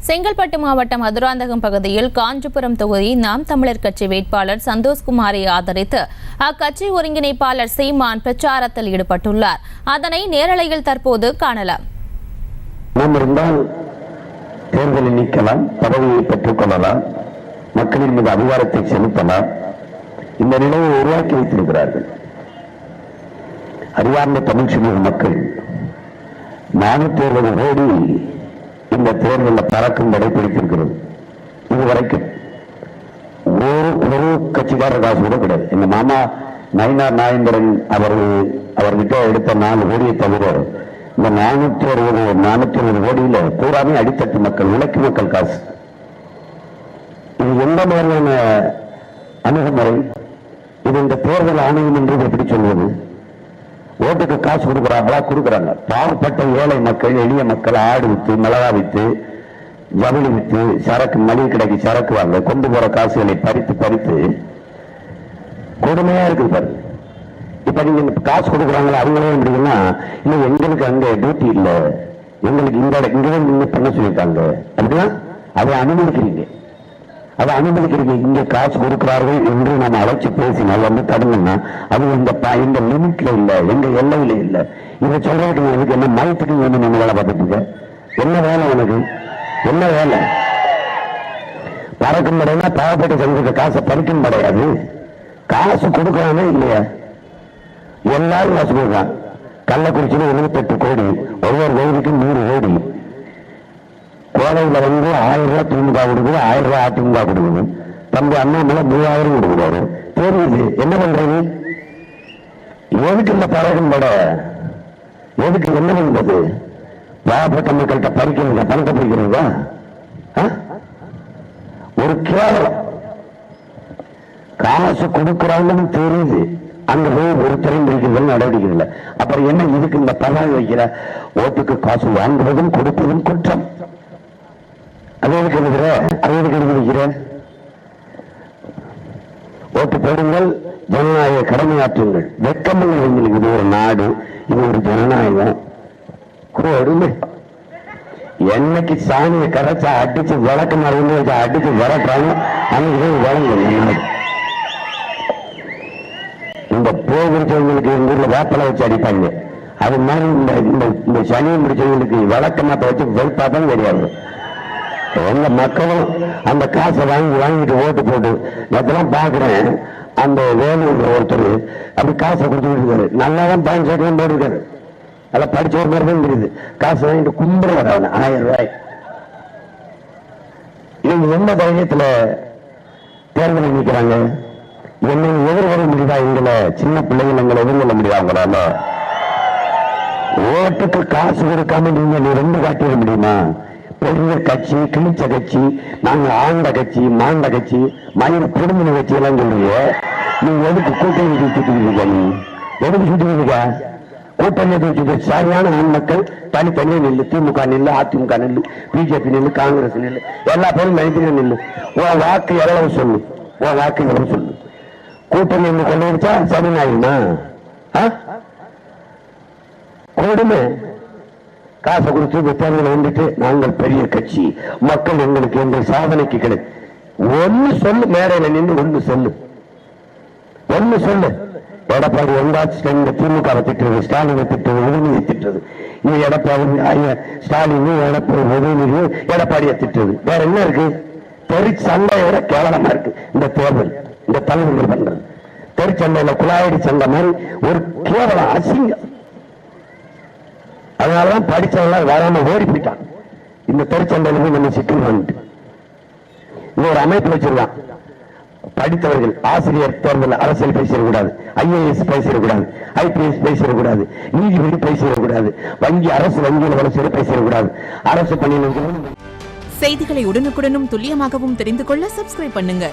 செங்கல்பட்டு மாவட்டம் மதுராந்தகம் பகுதியில் காஞ்சிபுரம் தொகுதி நாம் தமிழர் கட்சி வேட்பாளர் சந்தோஷ்குமாரை ஆதரித்து அக்கட்சி ஒருங்கிணைப்பாளர் சீமான் பிரச்சாரத்தில் ஈடுபட்டுள்ளார். அதனை நேரலையில் தற்போது காணலாம். தேர்தலில் நீக்கலாம், பதவியை பெற்றுக் கொள்ளலாம், மக்களின் மீது அதிகாரத்தை செலுத்தலாம். இந்த நிலையை உருவாக்கி வைத்திருக்கிறார்கள். அறிவார்ந்த தமிழ் சமூக மக்கள் 460 கோடி இந்த தேர்தலில் பறக்கும் தடை பிடித்திருக்கிறது. இதுவரைக்கும் ஒரு கட்சிக்காரர் காசு கூட கிடையாது. எங்க மாமா நயினார் நாகேந்திரன் அவர்கிட்ட எடுத்த 4 கோடியை தவிர இந்த 460 கோடியில பூராமே அடித்தட்டு மக்கள், உழைக்கு மக்கள் காசு. இது எந்த மாதிரியான அணுகுமுறை? இது இந்த தேர்தல் ஆணையம் என்று எப்படி சொல்வது? ஓட்டுக்கு காசு கொடுக்குறாங்களா? கொடுக்குறாங்க. பாவப்பட்ட ஏழை மக்கள், எளிய மக்கள் ஆடு வித்து, மிளகா வித்து, ஜவுளி வித்து, சரக்கு மளிகை கடைக்கு சரக்கு வாங்க கொண்டு போற காசுகளை பறித்து கொடுமையா இருக்குது பாருங்க. இப்ப நீங்க காசு கொடுக்குறாங்களா? அவங்களே முடியும்னா இல்ல எங்களுக்கு அங்க டியூட்டி இல்ல, எங்களுக்கு இங்கதான் நீங்க பண்ண சொல்லியிருக்காங்க அப்படின்னா அதை அனுமதிக்கிறீங்க. இங்க காசு கொடுக்கிறார்கள் என்று நம்ம அழைச்சு பேசினால் வந்து தடுங்கன்னா அது இந்த லிமிட்ல இல்ல, எங்க எல்லையில இல்ல. இதை சொல்றதுக்கு எனக்கு என்ன மயத்துக்கு வந்து நம்ம வேலை பார்த்துட்டு இருக்க? என்ன வேலை உனக்கு? என்ன வேலை? பறக்கும் படையா பாவப்பட்ட சங்கத்துக்கு காசை பறிக்கும் படையாது. காசு கொடுக்கறானே இல்லையா? எல்லாரும் காசு கொடுக்குறான். கள்ளக்குறிச்சியில 78 கோடி, ஒவ்வொரு கோடிக்கும் 100 கோடி. கோடையில வந்து 1000 ரூபாய் திமுக கொடுக்குது, 1000 ரூபாய் அதிமுக கொடுக்குது. தம்பி அண்ணாமலை 3000 கொடுக்குறாரு. தெரியுது என்ன பண்றது? எதுக்கு இந்த பறக்கும் பட? எதுக்கு என்ன பண்றது? பாவப்பட்ட மக்கள்கிட்ட பறிக்கிறதா, பணத்தை பறிக்கிறதா? ஒரு கேவலம். காசு கொடுக்குறாங்கன்னு தெரியுது, அங்க போய் ஒருத்தரையும் பிடிக்கிறது நடவடிக்கை இல்லை. அப்புறம் என்ன இதுக்கு இந்த பணம் வைக்கிற? ஓட்டுக்கு காசு வாங்குவதும் கொடுப்பதும் குற்றம். அது எதுக்கு எழுதுற? அது எதுக்கு எழுதிக்கிற? ஓட்டு போடுங்கள், ஜனநாயக கடமையாற்றுங்கள். வெக்கமில்லை எங்களுக்கு. இது ஒரு நாடு, இது ஒரு ஜனநாயகம். கொடுமை. என்னைக்கு சாணியை கரைச்சா அடிச்சு வழக்கு மருந்து வச்சா அடிச்சு வரட்டாங்க அன்னைக்கு வழங்க நாடு. இந்த போய் பிடிச்சவங்களுக்கு எங்க ஊர்ல வேப்பலை வச்சு அடிப்பாங்க. அது மாதிரி இந்த சனியை பிடிச்சவங்களுக்கு வழக்கமாட்ட வச்சு வெளுப்பாதான் கிடையாது. எங்க மக்களும் அந்த காசை வாங்கிட்டு ஓட்டு போட்டு நேரத்தெல்லாம் பாக்குறேன். அந்த வேலூர் ஒருத்தர் அப்படி காசை கொடுத்துட்டு இருக்காரு. நல்லாதான் பேங்க் சைட்லாம் போட்டிருக்காரு. அதெல்லாம் படிச்ச ஒரு மாதிரி தான் தெரியுது. காசு வாங்கிட்டு கும்பிடுறாரு அவன் 1000 ரூபாய். இவங்க எந்த தைரியத்துல தேர்தல் நிற்கிறாங்க? என்னை எதிர்கொள்ள முடியுதா? எங்களை சின்ன பிள்ளைகள் எங்களை எதிர்கொள்ள முடியுதா? அவங்களால ஓட்டுக்கு காசு கொடுக்காம நீங்க 2 காட்டிட முடியுமா? பெரிய கட்சி, கிழிச்ச கட்சி, நாங்க ஆண்ட கட்சி, மாண்ட கட்சி, மயிர் குடும்ப கட்சி எல்லாம் சொல்றீங்க. நீங்க எதுக்கு கூட்டணி சுத்திட்டு இருக்க? நீ எதுக்கு சுத்திட்டு இருக்க? கூட்டணி சுத்தி சரியான ஆண் மக்கள் தனித்தனியே நெல்லு. திமுக நெல்லு, அதிமுக நெல்லு, பிஜேபி நெல்லு, காங்கிரஸ் நெல்லு, எல்லா பேரும் நைத்திரிய நெல்லு. உன் வாக்கு எவ்வளவு சொல்லு, உன் வாக்கு எவ்வளவு சொல்லு. கூட்டணி கொண்டு வச்சா சரி ஆயிடுமா? கொடுமை. காசை கொடுத்து தேர்தல் வந்துட்டு நாங்கள் பெரிய கட்சி, மக்கள் எங்களுக்கு எந்த சாதனைக்கு கிடையாது. ஒன்னு சொல்லு, மேடையில நின்று ஒன்னு சொல்லு. எடப்பாடி எங்காச்சும் இந்த திமுக திட்டுறது, ஸ்டாலினை திட்டுறது, உதயநிதி திட்டுறது. இது எடப்பாடி ஸ்டாலின், எடப்பாடி உதயநிதி, எடப்பாடியை திட்டுறது. வேற என்ன இருக்கு? தெருச்சண்டையோட கேவலமா இருக்கு இந்த தேர்தல். இந்த தலைவர்கள் பண்றது தெருச்சண்டையில குழாயடி சண்டை மாதிரி ஒரு கேவலம், அசிங்கம். அதனாலதான் படிச்சவங்க வராம ஓடி போயிட்டான். இந்த தெருச்சண்டையில போய் நம்ம சிக்கல் பண்ணிட்டு இந்த ஒரு அமைப்பு வச்சிருக்கான். படித்தவர்கள் ஆசிரியர் தேர்தல் அரசியல் பேசிடக்கூடாது, IAS பேசிடக்கூடாது, IPS பேசிடக்கூடாது, நீதிபதி பேசிடக்கூடாது, அரசு வங்கியில் வளர்ச்சி பேசிடக்கூடாது, அரசு பணியில். செய்திகளை உடனுக்குடனும் துல்லியமாகவும் தெரிந்து கொள்ள சப்ஸ்கிரைப் பண்ணுங்க.